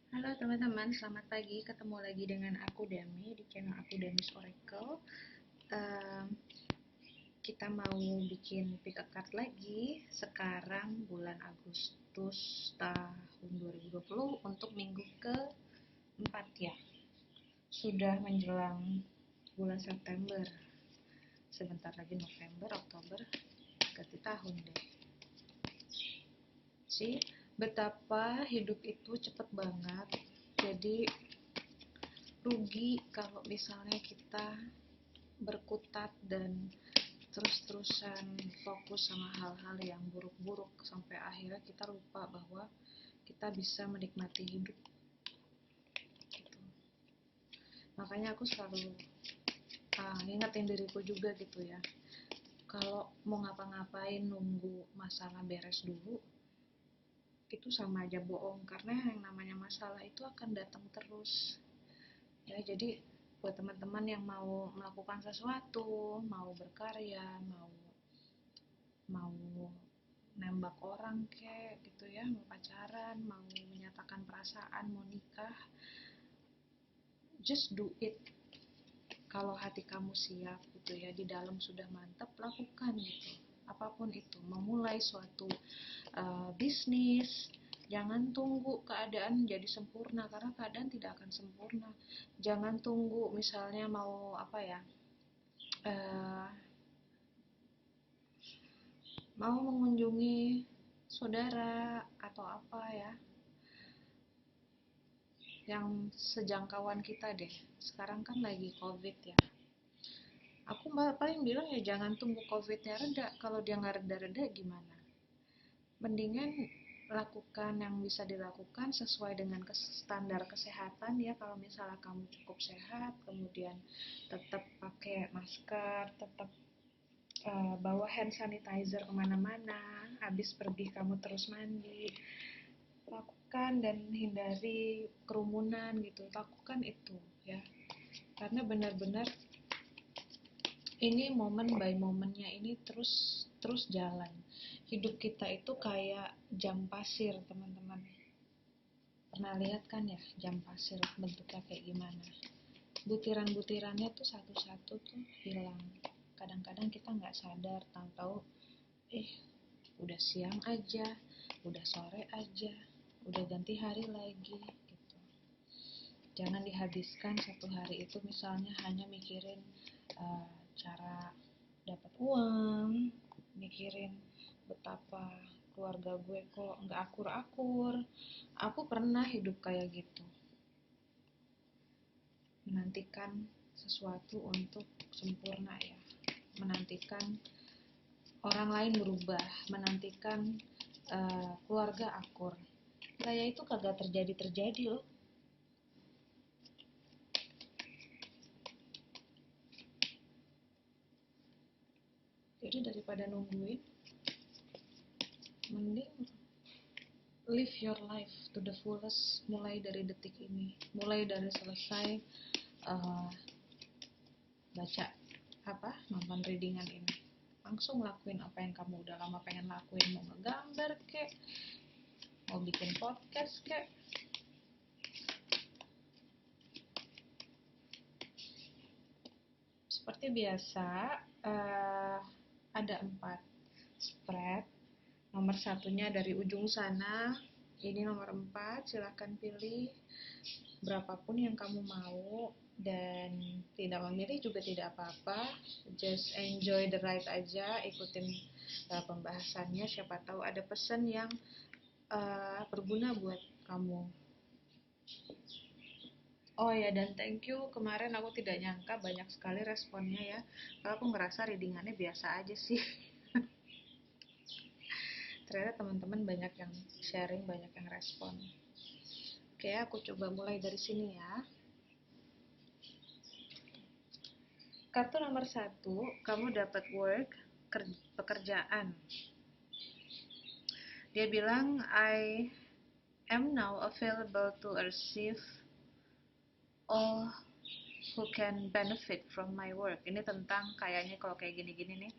Halo teman-teman, selamat pagi. Ketemu lagi dengan aku Dami di channel aku Dami's Oracle. Ehm, kita mau bikin pick a card lagi. Sekarang bulan Agustus tahun 2020 untuk minggu ke-4 ya. Sudah menjelang bulan September. Sebentar lagi November, Oktober, ganti tahun deh. Sih, betapa hidup itu cepet banget. Jadi rugi kalau misalnya kita berkutat dan terus-terusan fokus sama hal-hal yang buruk-buruk sampai akhirnya kita lupa bahwa kita bisa menikmati hidup gitu. Makanya aku selalu ngingetin diriku juga gitu ya, kalau mau ngapa-ngapain nunggu masalah beres dulu itu sama aja bohong, karena yang namanya masalah itu akan datang terus ya. Jadi buat teman-teman yang mau melakukan sesuatu, mau berkarya, mau mau nembak orang kek gitu ya, mau pacaran, mau menyatakan perasaan, mau nikah, just do it. Kalau hati kamu siap gitu ya, di dalam sudah mantap, lakukan gitu. Apapun itu, memulai suatu bisnis, jangan tunggu keadaan jadi sempurna, karena keadaan tidak akan sempurna. Jangan tunggu misalnya mau apa ya, uh, mau mengunjungi saudara atau apa ya, yang sejangkauan kita deh. Sekarang kan lagi covid ya, aku paling bilang ya jangan tunggu covidnya reda. Kalau dia nggak reda-reda gimana, mendingan lakukan yang bisa dilakukan sesuai dengan standar kesehatan ya. Kalau misalnya kamu cukup sehat, kemudian tetap pakai masker, tetap bawa hand sanitizer kemana-mana, habis pergi kamu terus mandi, lakukan, dan hindari kerumunan gitu, lakukan itu ya. Karena benar-benar ini momen by momennya, ini terus terus jalan. Hidup kita itu kayak jam pasir, teman-teman. Pernah lihat kan ya jam pasir bentuknya kayak gimana? Butiran-butirannya tuh satu-satu tuh hilang. Kadang-kadang kita nggak sadar, tahu-tahu udah siang aja, udah sore aja, udah ganti hari lagi gitu. Jangan dihabiskan satu hari itu misalnya hanya mikirin cara dapat uang, mikirin betapa keluarga gue kok nggak akur-akur. Aku pernah hidup kayak gitu, menantikan sesuatu untuk sempurna ya, menantikan orang lain berubah, menantikan keluarga akur. Saya itu kagak terjadi loh. Jadi daripada nungguin, mending live your life to the fullest, mulai dari detik ini, mulai dari selesai uh, baca nonton readingan ini, langsung lakuin apa yang kamu udah lama pengen lakuin. Mau ngegambar kek, mau bikin podcast kek. Seperti biasa, ada 4 spread. Nomor satunya dari ujung sana, ini nomor 4, silahkan pilih berapapun yang kamu mau, dan tidak memilih juga tidak apa-apa. Just enjoy the ride aja, ikutin pembahasannya, siapa tahu ada pesan yang berguna buat kamu. Oh ya, dan thank you, kemarin aku tidak nyangka banyak sekali responnya ya. Kalau aku ngerasa readingannya biasa aja sih. Ternyata teman-teman banyak yang sharing, banyak yang respon. Oke, aku coba mulai dari sini ya. Kartu nomor 1, kamu dapat work, pekerjaan. Dia bilang, I am now available to receive all who can benefit from my work. Ini tentang kayaknya kalau kayak gini-gini nih,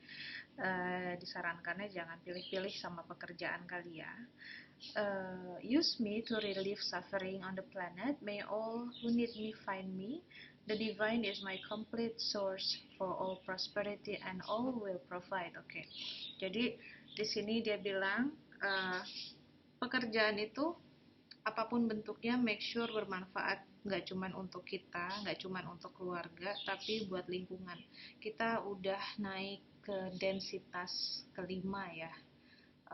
disarankannya jangan pilih-pilih sama pekerjaan kali ya. Use me to relieve suffering on the planet. May all who need me find me. The divine is my complete source for all prosperity and all will provide. Oke, jadi di sini dia bilang pekerjaan itu apapun bentuknya make sure bermanfaat, nggak cuman untuk kita, nggak cuman untuk keluarga, tapi buat lingkungan. Kita udah naik ke densitas kelima ya.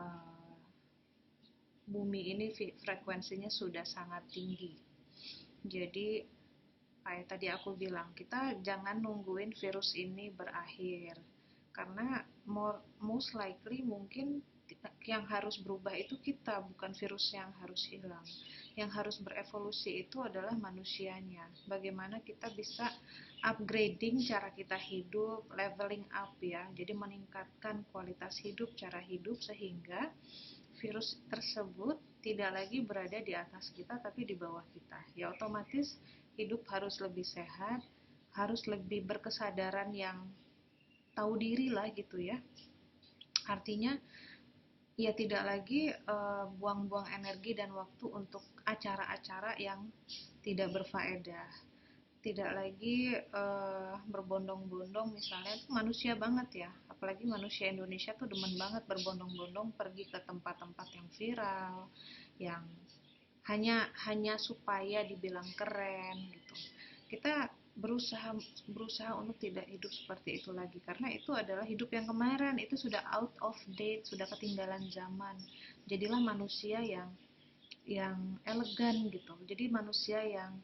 Uh, Bumi ini frekuensinya sudah sangat tinggi. Jadi kayak tadi aku bilang, kita jangan nungguin virus ini berakhir. Karena most likely mungkin yang harus berubah itu kita, bukan virus yang harus hilang. Yang harus berevolusi itu adalah manusianya. Bagaimana kita bisa upgrading cara kita hidup, leveling up ya. Jadi meningkatkan kualitas hidup, cara hidup sehingga virus tersebut tidak lagi berada di atas kita tapi di bawah kita. Ya otomatis hidup harus lebih sehat, harus lebih berkesadaran yang tahu diri lah gitu ya. Artinya ya tidak lagi buang-buang energi dan waktu untuk acara-acara yang tidak berfaedah. Tidak lagi berbondong-bondong, misalnya itu manusia banget ya, apalagi manusia Indonesia tuh demen banget berbondong-bondong pergi ke tempat-tempat yang viral, yang hanya supaya dibilang keren gitu. Kita berusaha untuk tidak hidup seperti itu lagi, karena itu adalah hidup yang kemarin, itu sudah out of date, sudah ketinggalan zaman. Jadilah manusia yang elegan gitu. Jadi manusia yang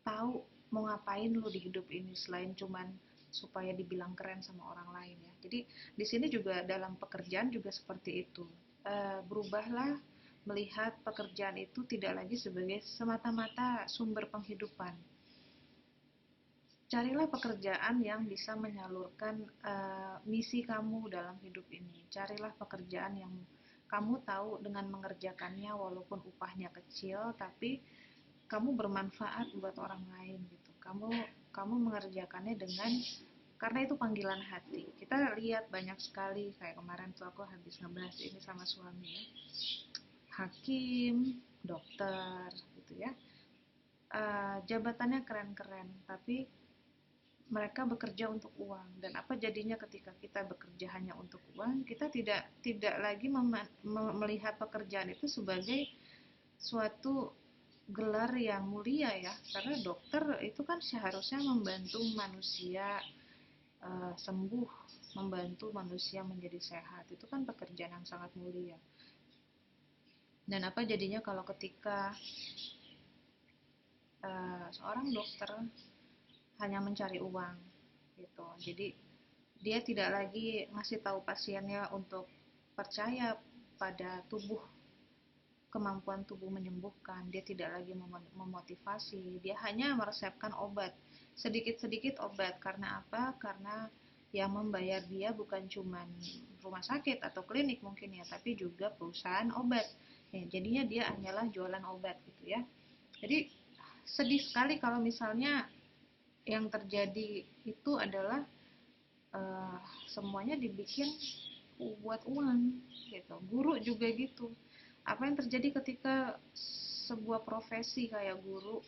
tahu mau ngapain lu di hidup ini selain cuman supaya dibilang keren sama orang lain ya. Jadi di sini juga dalam pekerjaan juga seperti itu. Berubahlah melihat pekerjaan itu tidak lagi sebagai semata-mata sumber penghidupan. Carilah pekerjaan yang bisa menyalurkan misi kamu dalam hidup ini. Carilah pekerjaan yang kamu tahu dengan mengerjakannya walaupun upahnya kecil, tapi kamu bermanfaat buat orang lain gitu. Kamu mengerjakannya dengan, karena itu panggilan hati. Kita lihat banyak sekali, kayak kemarin tuh aku habis ngebahas ini sama suami ya, hakim, dokter gitu ya. Jabatannya keren-keren, tapi mereka bekerja untuk uang. Dan apa jadinya ketika kita bekerja hanya untuk uang? Kita tidak lagi melihat pekerjaan itu sebagai suatu gelar yang mulia ya, karena dokter itu kan seharusnya membantu manusia sembuh, membantu manusia menjadi sehat. Itu kan pekerjaan yang sangat mulia. Dan apa jadinya kalau ketika seorang dokter hanya mencari uang gitu. Jadi dia tidak lagi ngasih tahu pasiennya untuk percaya pada kemampuan tubuh menyembuhkan. Dia tidak lagi memotivasi, dia hanya meresepkan obat, sedikit-sedikit obat. Karena apa? Karena yang membayar dia bukan cuma rumah sakit atau klinik mungkin ya, tapi juga perusahaan obat ya, jadinya dia hanyalah jualan obat gitu ya. Jadi sedih sekali kalau misalnya yang terjadi itu adalah uh, semuanya dibikin buat uang gitu. Guru juga gitu. Apa yang terjadi ketika sebuah profesi kayak guru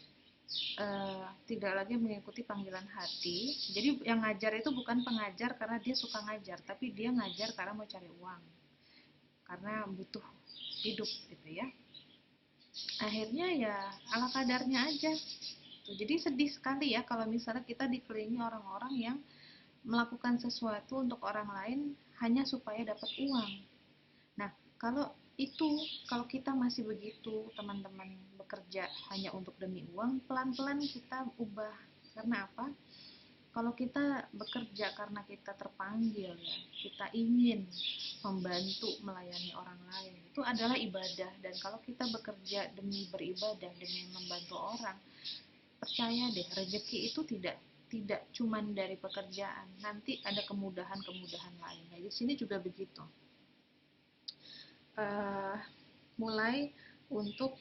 tidak lagi mengikuti panggilan hati? Jadi yang ngajar itu bukan pengajar karena dia suka ngajar, tapi dia ngajar karena mau cari uang, karena butuh hidup gitu ya. Akhirnya ya ala kadarnya aja. Jadi sedih sekali ya kalau misalnya kita dikelilingi orang-orang yang melakukan sesuatu untuk orang lain hanya supaya dapat uang. Nah, kalau kalau kita masih begitu, teman-teman, bekerja hanya untuk demi uang, pelan-pelan kita ubah. Karena apa? Kalau kita bekerja karena kita terpanggil ya, kita ingin membantu melayani orang lain, itu adalah ibadah. Dan kalau kita bekerja demi beribadah, demi membantu orang, percaya deh, rezeki itu tidak cuman dari pekerjaan, nanti ada kemudahan-kemudahan lain. Nah, di sini juga begitu. Mulai untuk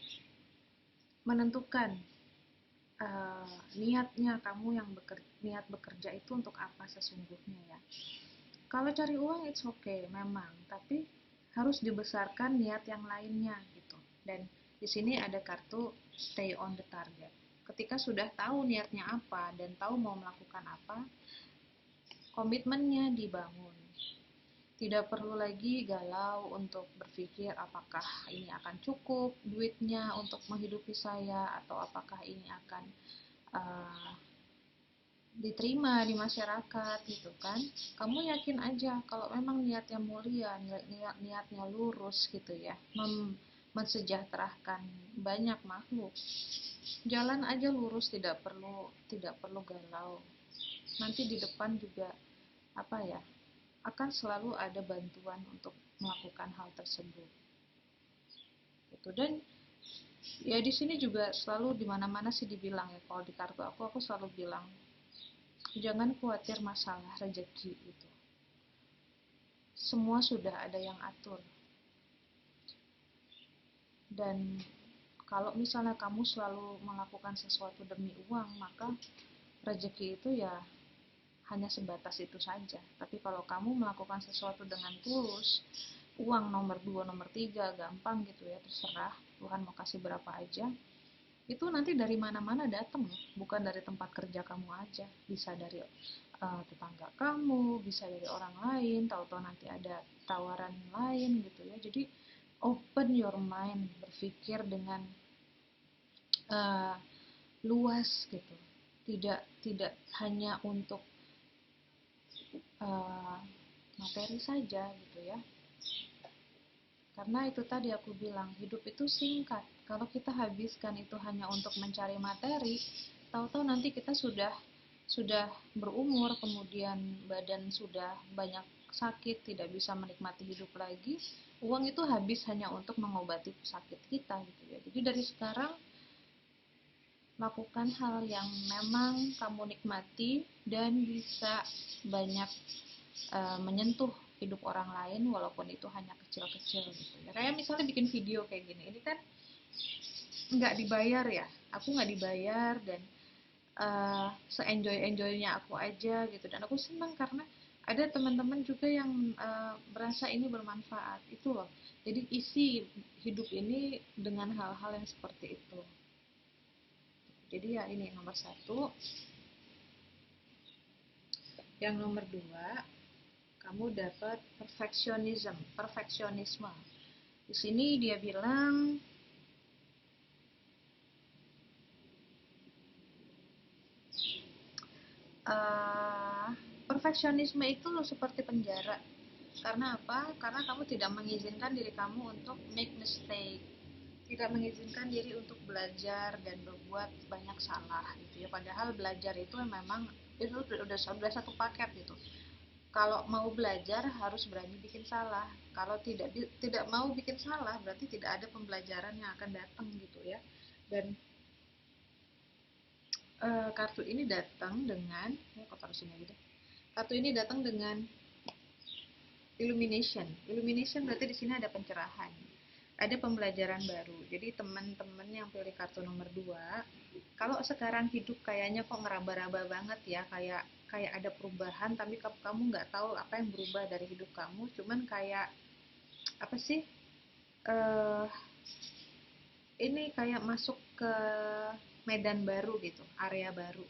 menentukan niatnya kamu yang niat bekerja itu untuk apa sesungguhnya ya. Kalau cari uang it's okay memang, tapi harus dibesarkan niat yang lainnya gitu. Dan di sini ada kartu stay on the target. Ketika sudah tahu niatnya apa dan tahu mau melakukan apa, komitmennya dibangun. Tidak perlu lagi galau untuk berpikir apakah ini akan cukup duitnya untuk menghidupi saya, atau apakah ini akan uh, diterima di masyarakat gitu kan. Kamu yakin aja kalau memang niatnya mulia, niatnya lurus gitu ya, mensejahterakan banyak makhluk. Jalan aja lurus, tidak perlu galau. Nanti di depan juga apa ya, akan selalu ada bantuan untuk melakukan hal tersebut. Gitu. Dan ya di sini juga selalu di mana-mana sih dibilang ya, kalau di kartu aku selalu bilang jangan khawatir masalah rezeki itu. Semua sudah ada yang atur. Dan kalau misalnya kamu selalu melakukan sesuatu demi uang, maka rezeki itu ya hanya sebatas itu saja. Tapi kalau kamu melakukan sesuatu dengan tulus, uang nomor 2, nomor 3, gampang gitu ya, terserah Tuhan mau kasih berapa aja. Itu nanti dari mana-mana datang loh, bukan dari tempat kerja kamu aja. Bisa dari tetangga kamu, bisa dari orang lain, tahu-tahu nanti ada tawaran lain gitu ya. Jadi open your mind, berpikir dengan uh, luas gitu. Tidak hanya untuk uh, materi saja gitu ya. Karena itu tadi aku bilang, hidup itu singkat. Kalau kita habiskan itu hanya untuk mencari materi, tahu-tahu nanti kita sudah berumur, kemudian badan sudah banyak sakit, tidak bisa menikmati hidup lagi. Uang itu habis hanya untuk mengobati sakit kita gitu ya. Jadi dari sekarang lakukan hal yang memang kamu nikmati dan bisa banyak menyentuh hidup orang lain, walaupun itu hanya kecil-kecil gitu ya. Kayak misalnya bikin video kayak gini, ini kan nggak dibayar ya, aku nggak dibayar, dan se-enjoy-enjoynya aku aja gitu, dan aku senang karena ada teman-teman juga yang berasa ini bermanfaat itu loh. Jadi isi hidup ini dengan hal-hal yang seperti itu. Jadi ya ini nomor 1. Yang nomor 2, kamu dapat perfeksionisme. Di sini dia bilang uh, perfeksionisme itu seperti penjara. Karena apa? Karena kamu tidak mengizinkan diri kamu untuk make mistake, tidak mengizinkan diri untuk belajar dan berbuat banyak salah gitu ya. Padahal belajar itu memang itu udah satu paket gitu. Kalau mau belajar harus berani bikin salah. Kalau tidak mau bikin salah, berarti tidak ada pembelajaran yang akan datang gitu ya. Dan kartu ini datang dengan kartu ini datang dengan illumination. Illumination berarti di sini ada pencerahan, ada pembelajaran baru. Jadi teman-teman yang pilih kartu nomor 2, kalau sekarang hidup kayaknya kok ngeraba-raba banget ya, kayak kayak ada perubahan tapi kamu nggak tahu apa yang berubah dari hidup kamu, cuman kayak apa sih, uh, ini kayak masuk ke medan baru gitu, area baru.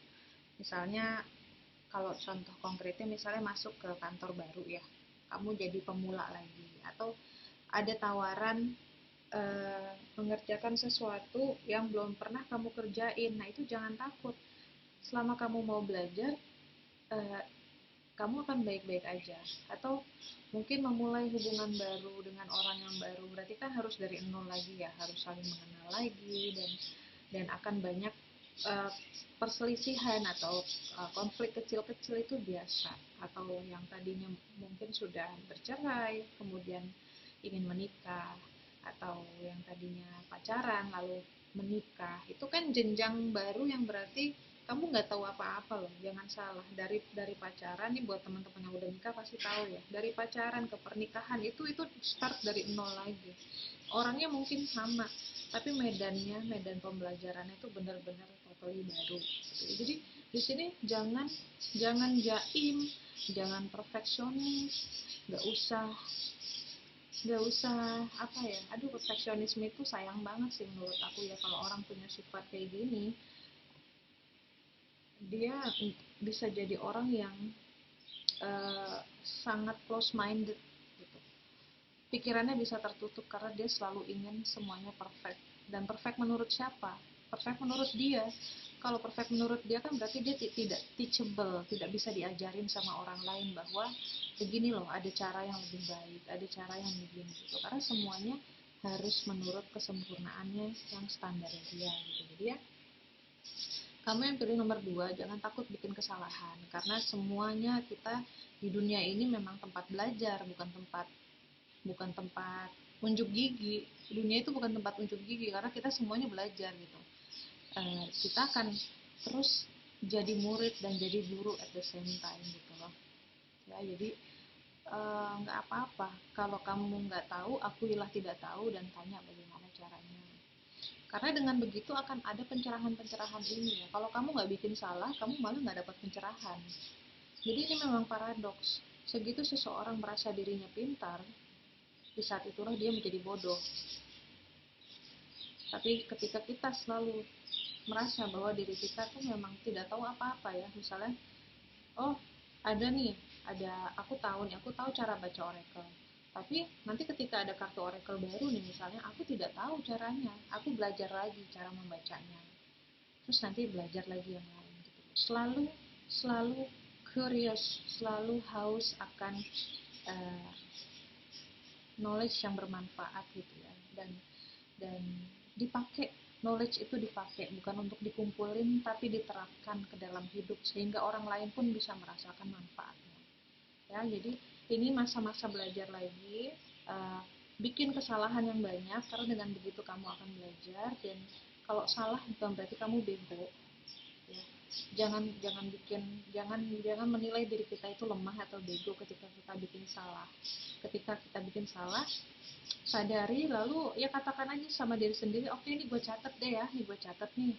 Misalnya kalau contoh konkretnya, misalnya masuk ke kantor baru ya, kamu jadi pemula lagi, atau ada tawaran mengerjakan sesuatu yang belum pernah kamu kerjain. Nah itu jangan takut, selama kamu mau belajar, eh, kamu akan baik-baik aja. Atau mungkin memulai hubungan baru dengan orang yang baru, berarti kan harus dari nol lagi ya, harus saling mengenal lagi, dan akan banyak uh, perselisihan atau konflik kecil-kecil, itu biasa. Atau yang tadinya mungkin sudah bercerai kemudian ingin menikah, atau yang tadinya pacaran lalu menikah, itu kan jenjang baru yang berarti kamu nggak tahu apa-apa loh. Jangan salah, dari pacaran nih, buat teman-teman yang udah nikah pasti tahu ya, dari pacaran ke pernikahan itu start dari nol lagi. Orangnya mungkin sama, tapi medan pembelajarannya itu benar-benar totally baru. Jadi di sini jangan jangan jaim, jangan perfeksionis, nggak usah nggak usah apa ya, aduh perfeksionisme itu sayang banget sih menurut aku ya. Kalau orang punya sifat kayak gini, dia bisa jadi orang yang sangat close minded gitu. Pikirannya bisa tertutup karena dia selalu ingin semuanya perfect. Dan perfect menurut siapa? Perfect menurut dia. Kalau perfect menurut dia kan berarti dia tidak teachable, tidak bisa diajarin sama orang lain bahwa begini loh, ada cara yang lebih baik, ada cara yang begini gitu. Karena semuanya harus menurut kesempurnaannya yang standarnya dia gitu. Jadi ya, kamu yang pilih nomor 2, jangan takut bikin kesalahan. Karena semuanya kita di dunia ini memang tempat belajar, bukan tempat unjuk gigi. Dunia itu bukan tempat unjuk gigi karena kita semuanya belajar gitu. Kita akan terus jadi murid dan jadi guru at the same time gitu loh. Ya, jadi nggak apa-apa kalau kamu nggak tahu, akuilah tidak tahu dan tanya bagaimana caranya. Karena dengan begitu akan ada pencerahan-pencerahan ini ya. Kalau kamu nggak bikin salah, kamu malah nggak dapat pencerahan. Jadi ini memang paradoks. Segitu seseorang merasa dirinya pintar, di saat itulah dia menjadi bodoh. Tapi ketika kita selalu merasa bahwa diri kita tuh memang tidak tahu apa-apa ya, misalnya, oh ada nih, aku tahu cara baca Oracle. Tapi nanti ketika ada kartu Oracle baru nih misalnya, aku tidak tahu caranya, aku belajar lagi cara membacanya. Terus nanti belajar lagi yang lain gitu. Selalu curious, selalu haus akan uh, knowledge yang bermanfaat gitu ya. Dan dipakai, knowledge itu dipakai bukan untuk dikumpulin tapi diterapkan ke dalam hidup sehingga orang lain pun bisa merasakan manfaatnya ya. Jadi ini masa-masa belajar lagi, uh, bikin kesalahan yang banyak karena dengan begitu kamu akan belajar. Dan kalau salah bukan berarti kamu bego ya. Jangan menilai diri kita itu lemah atau bego ketika kita bikin salah. Ketika kita bikin salah, sadari lalu ya katakan aja sama diri sendiri, oke ini gue catat deh ya, nih gue catat nih,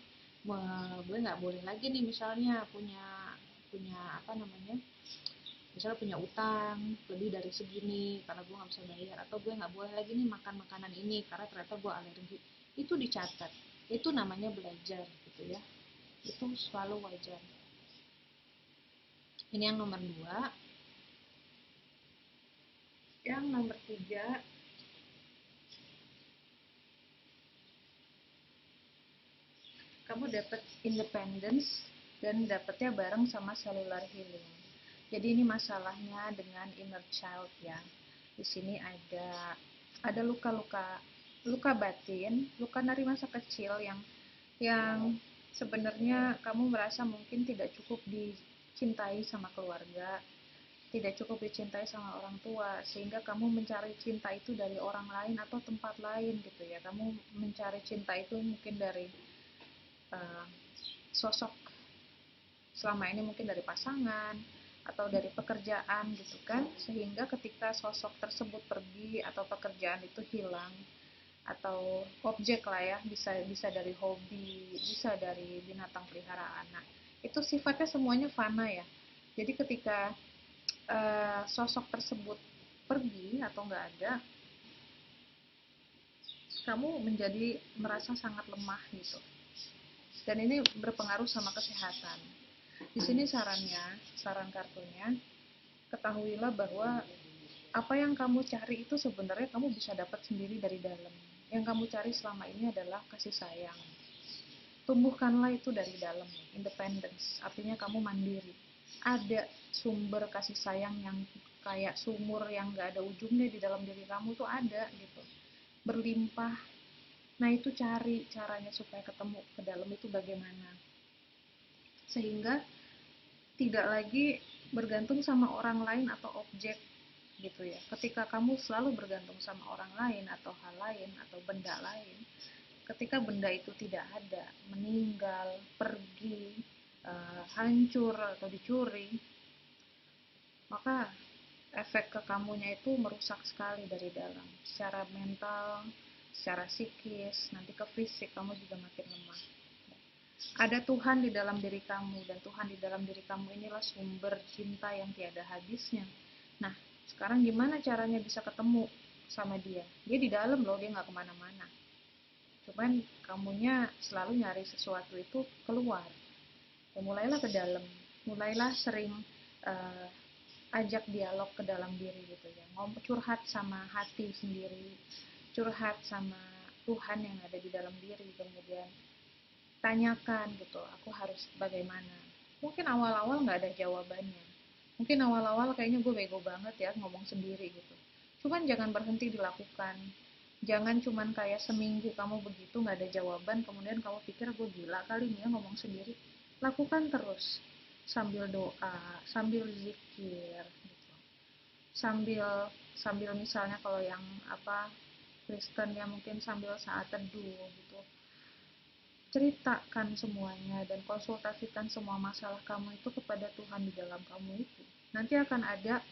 gue nggak boleh lagi nih misalnya punya punya apa namanya, misalnya punya utang lebih dari segini karena gue nggak bisa bayar, atau gue nggak boleh lagi nih makan makanan ini karena ternyata gue alergi. Itu dicatat, itu namanya belajar gitu ya, itu selalu wajar. Ini yang nomor 2. Yang nomor 3, kamu dapat independence dan dapatnya bareng sama cellular healing. Jadi ini masalahnya dengan inner child ya. Di sini ada luka-luka, luka batin, luka dari masa kecil yang sebenarnya kamu merasa mungkin tidak cukup dicintai sama keluarga, tidak cukup dicintai sama orang tua, sehingga kamu mencari cinta itu dari orang lain atau tempat lain gitu ya. Kamu mencari cinta itu mungkin dari uh, sosok selama ini, mungkin dari pasangan atau dari pekerjaan gitu kan, sehingga ketika sosok tersebut pergi atau pekerjaan itu hilang atau objek lah ya, bisa dari hobi, bisa dari binatang peliharaan. Nah, itu sifatnya semuanya fana ya. Jadi ketika sosok tersebut pergi atau nggak ada, kamu menjadi merasa sangat lemah gitu. Dan ini berpengaruh sama kesehatan. Di sini saran kartunya, ketahuilah bahwa apa yang kamu cari itu sebenarnya kamu bisa dapat sendiri dari dalam. Yang kamu cari selama ini adalah kasih sayang. Tumbuhkanlah itu dari dalam, independence, artinya kamu mandiri. Ada sumber kasih sayang yang kayak sumur yang gak ada ujungnya di dalam diri kamu tuh ada gitu, berlimpah. Nah itu cari caranya supaya ketemu ke dalam itu bagaimana, sehingga tidak lagi bergantung sama orang lain atau objek gitu ya. Ketika kamu selalu bergantung sama orang lain atau hal lain atau benda lain, ketika benda itu tidak ada, meninggal, pergi, hancur atau dicuri, maka efek ke kamunya itu merusak sekali dari dalam, secara mental, secara psikis, nanti ke fisik kamu juga makin lemah. Ada Tuhan di dalam diri kamu, dan Tuhan di dalam diri kamu inilah sumber cinta yang tiada habisnya. Nah, sekarang gimana caranya bisa ketemu sama dia. Dia di dalam loh, dia nggak kemana-mana. Cuman kamunya selalu nyari sesuatu itu keluar. Ya, mulailah ke dalam, mulailah sering uh, ajak dialog ke dalam diri gitu ya. Curhat sama hati sendiri, curhat sama Tuhan yang ada di dalam diri, kemudian tanyakan gitu, aku harus bagaimana. Mungkin awal-awal nggak ada jawabannya, mungkin awal-awal kayaknya gue bego banget ya ngomong sendiri gitu. Cuman jangan berhenti dilakukan, jangan cuman kayak seminggu kamu begitu nggak ada jawaban kemudian kamu pikir gue gila kali nih ya ngomong sendiri. Lakukan terus, sambil doa, sambil zikir gitu, sambil sambil misalnya kalau yang apa Kristen ya mungkin sambil saat teduh gitu. Ceritakan semuanya dan konsultasikan semua masalah kamu itu kepada Tuhan di dalam kamu itu. Nanti akan ada,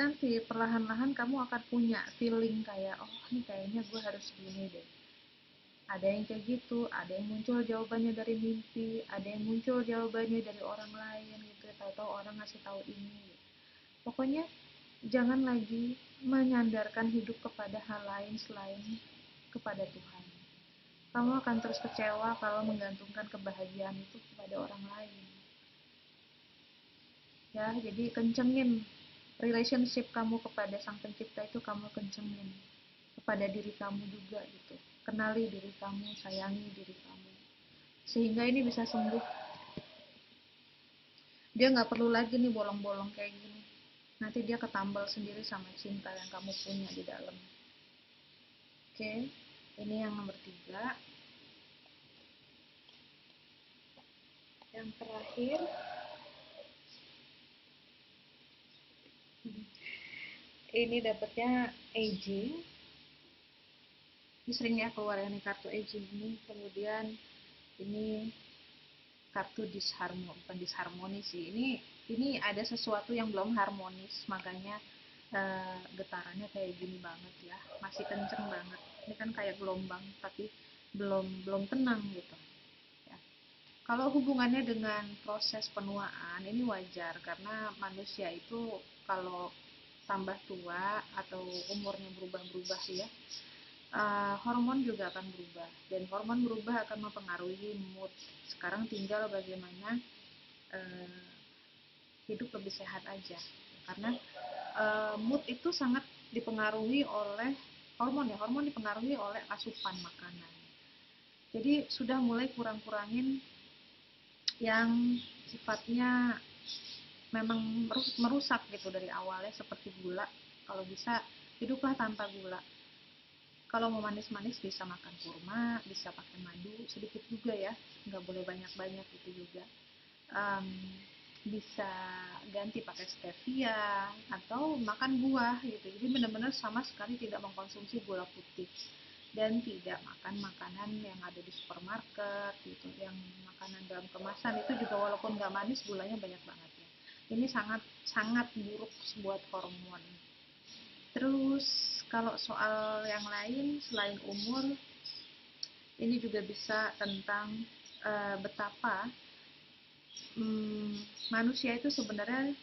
nanti perlahan-lahan kamu akan punya feeling kayak, oh ini kayaknya gue harus gini deh. Ada yang kayak gitu, ada yang muncul jawabannya dari mimpi, ada yang muncul jawabannya dari orang lain gitu, tahu-tahu orang ngasih tahu ini. Pokoknya jangan lagi menyandarkan hidup kepada hal lain selain kepada Tuhan. Kamu akan terus kecewa kalau menggantungkan kebahagiaan itu kepada orang lain. Ya, jadi kencengin relationship kamu kepada Sang Pencipta itu, kamu kencengin kepada diri kamu juga gitu. Kenali diri kamu, sayangi diri kamu. Sehingga ini bisa sembuh. Dia nggak perlu lagi nih bolong-bolong kayak gini. Nanti dia ketambal sendiri sama cinta yang kamu punya di dalam. Oke, ini yang nomor 3. Yang terakhir, ini dapetnya aging. Ini sering ya keluar ini kartu aging ini. Kemudian ini kartu disharmoni, bukan disharmoni sih. Ini ada sesuatu yang belum harmonis, makanya getarannya kayak gini banget ya. Masih kenceng banget. Ini kan kayak gelombang, tapi belum belum tenang gitu. Ya. Kalau hubungannya dengan proses penuaan, ini wajar karena manusia itu kalau tambah tua atau umurnya berubah-berubah ya, hormon juga akan berubah, dan hormon berubah akan mempengaruhi mood. Sekarang tinggal bagaimana uh, hidup lebih sehat aja, karena mood itu sangat dipengaruhi oleh hormon ya, hormon dipengaruhi oleh asupan makanan. Jadi sudah mulai kurang-kurangin yang sifatnya memang merusak gitu dari awalnya, seperti gula. Kalau bisa hiduplah tanpa gula. Kalau mau manis-manis bisa makan kurma, bisa pakai madu sedikit juga ya, nggak boleh banyak-banyak itu juga. um, Bisa ganti pakai stevia atau makan buah gitu. Jadi benar-benar sama sekali tidak mengkonsumsi gula putih dan tidak makan makanan yang ada di supermarket gitu, yang makanan dalam kemasan itu juga walaupun nggak manis gulanya banyak banget ya. Ini sangat sangat buruk buat hormon. Terus kalau soal yang lain selain umur, ini juga bisa tentang betapa manusia itu sebenarnya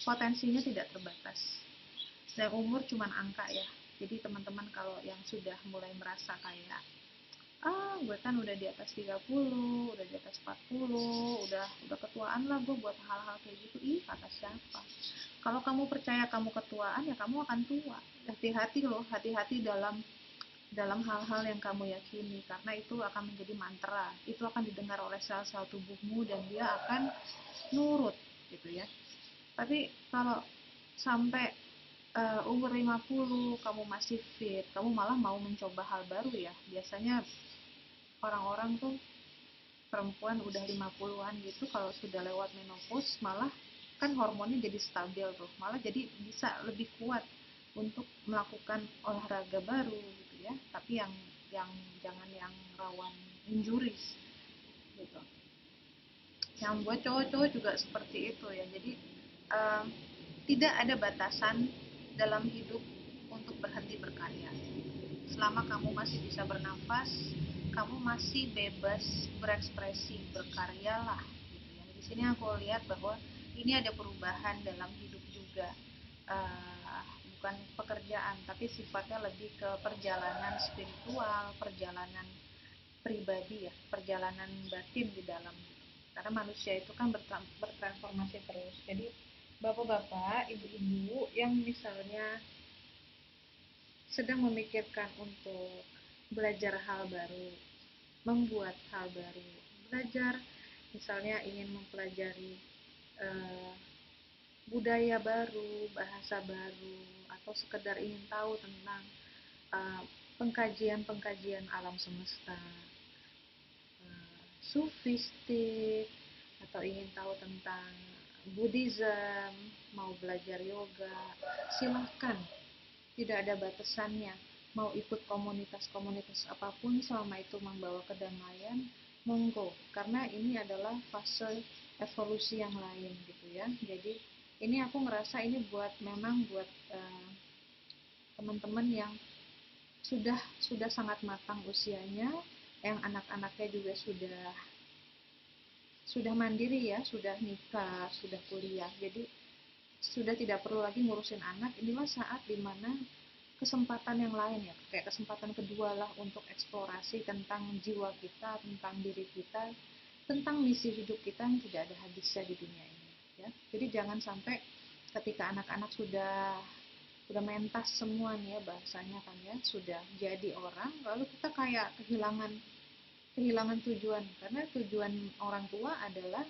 potensinya tidak terbatas. Dan umur cuman angka ya. Jadi teman-teman kalau yang sudah mulai merasa kayak gue kan udah di atas 30, udah di atas 40, udah ketuaan lah gue buat hal-hal kayak gitu. Ih, kata siapa? Kalau kamu percaya kamu ketuaan, ya kamu akan tua. Hati-hati loh, hati-hati dalam dalam hal-hal yang kamu yakini, karena itu akan menjadi mantra, itu akan didengar oleh sel-sel tubuhmu dan dia akan nurut gitu ya. Tapi kalau sampai umur 50 kamu masih fit, kamu malah mau mencoba hal baru ya. Biasanya orang-orang tuh perempuan udah 50-an gitu kalau sudah lewat menopause malah kan hormonnya jadi stabil tuh, malah jadi bisa lebih kuat untuk melakukan olahraga baru gitu ya, tapi yang jangan yang rawan injuries gitu. Yang buat cowok-cowok juga seperti itu ya. Jadi um, tidak ada batasan dalam hidup untuk berhenti berkarya. Selama kamu masih bisa bernafas, kamu masih bebas berekspresi, berkaryalah gitu ya. Di sini aku lihat bahwa ini ada perubahan dalam hidup juga. bukan pekerjaan, tapi sifatnya lebih ke perjalanan spiritual, perjalanan pribadi ya, perjalanan batin di dalam. Karena manusia itu kan bertransformasi terus. Jadi bapak-bapak, ibu-ibu yang misalnya sedang memikirkan untuk belajar hal baru, membuat hal baru, belajar misalnya ingin mempelajari eh, budaya baru, bahasa baru, atau sekedar ingin tahu tentang pengkajian-pengkajian alam semesta, sufistik, atau ingin tahu tentang Buddhism, mau belajar yoga, silahkan, tidak ada batasannya. Mau ikut komunitas-komunitas apapun selama itu membawa kedamaian, monggo. Karena ini adalah fase evolusi yang lain gitu ya. Jadi ini aku ngerasa ini memang buat teman-teman yang sudah sangat matang usianya, yang anak-anaknya juga sudah mandiri ya, sudah nikah, sudah kuliah. Jadi sudah tidak perlu lagi ngurusin anak. Inilah saat dimana kesempatan yang lain ya, kayak kesempatan kedua lah untuk eksplorasi tentang jiwa kita, tentang diri kita, tentang misi hidup kita yang tidak ada habisnya di dunia ini ya. Jadi jangan sampai ketika anak-anak sudah mentas semua nih ya bahasanya kan ya, sudah jadi orang, lalu kita kayak kehilangan tujuan. Karena tujuan orang tua adalah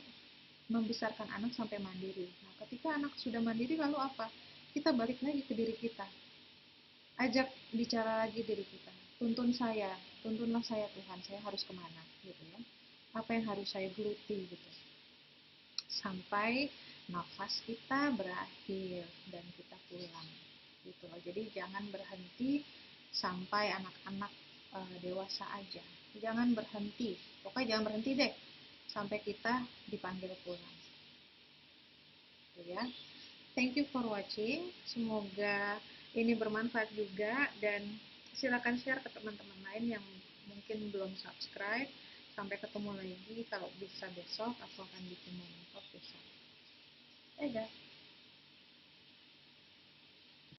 membesarkan anak sampai mandiri. Nah, ketika anak sudah mandiri lalu apa? Kita balik lagi ke diri kita. Ajak bicara lagi diri kita. Tuntunlah saya Tuhan, saya harus kemana gitu ya. Apa yang harus saya geluti gitu. Sampai nafas kita berakhir dan kita pulang gitu loh. Jadi jangan berhenti sampai anak-anak dewasa aja. Jangan berhenti. Pokoknya jangan berhenti deh sampai kita dipanggil pulang. Gitu ya. Thank you for watching. Semoga ini bermanfaat juga dan silakan share ke teman-teman lain yang mungkin belum subscribe. Sampai ketemu lagi, kalau bisa besok aku akan bikin podcast. Dadah.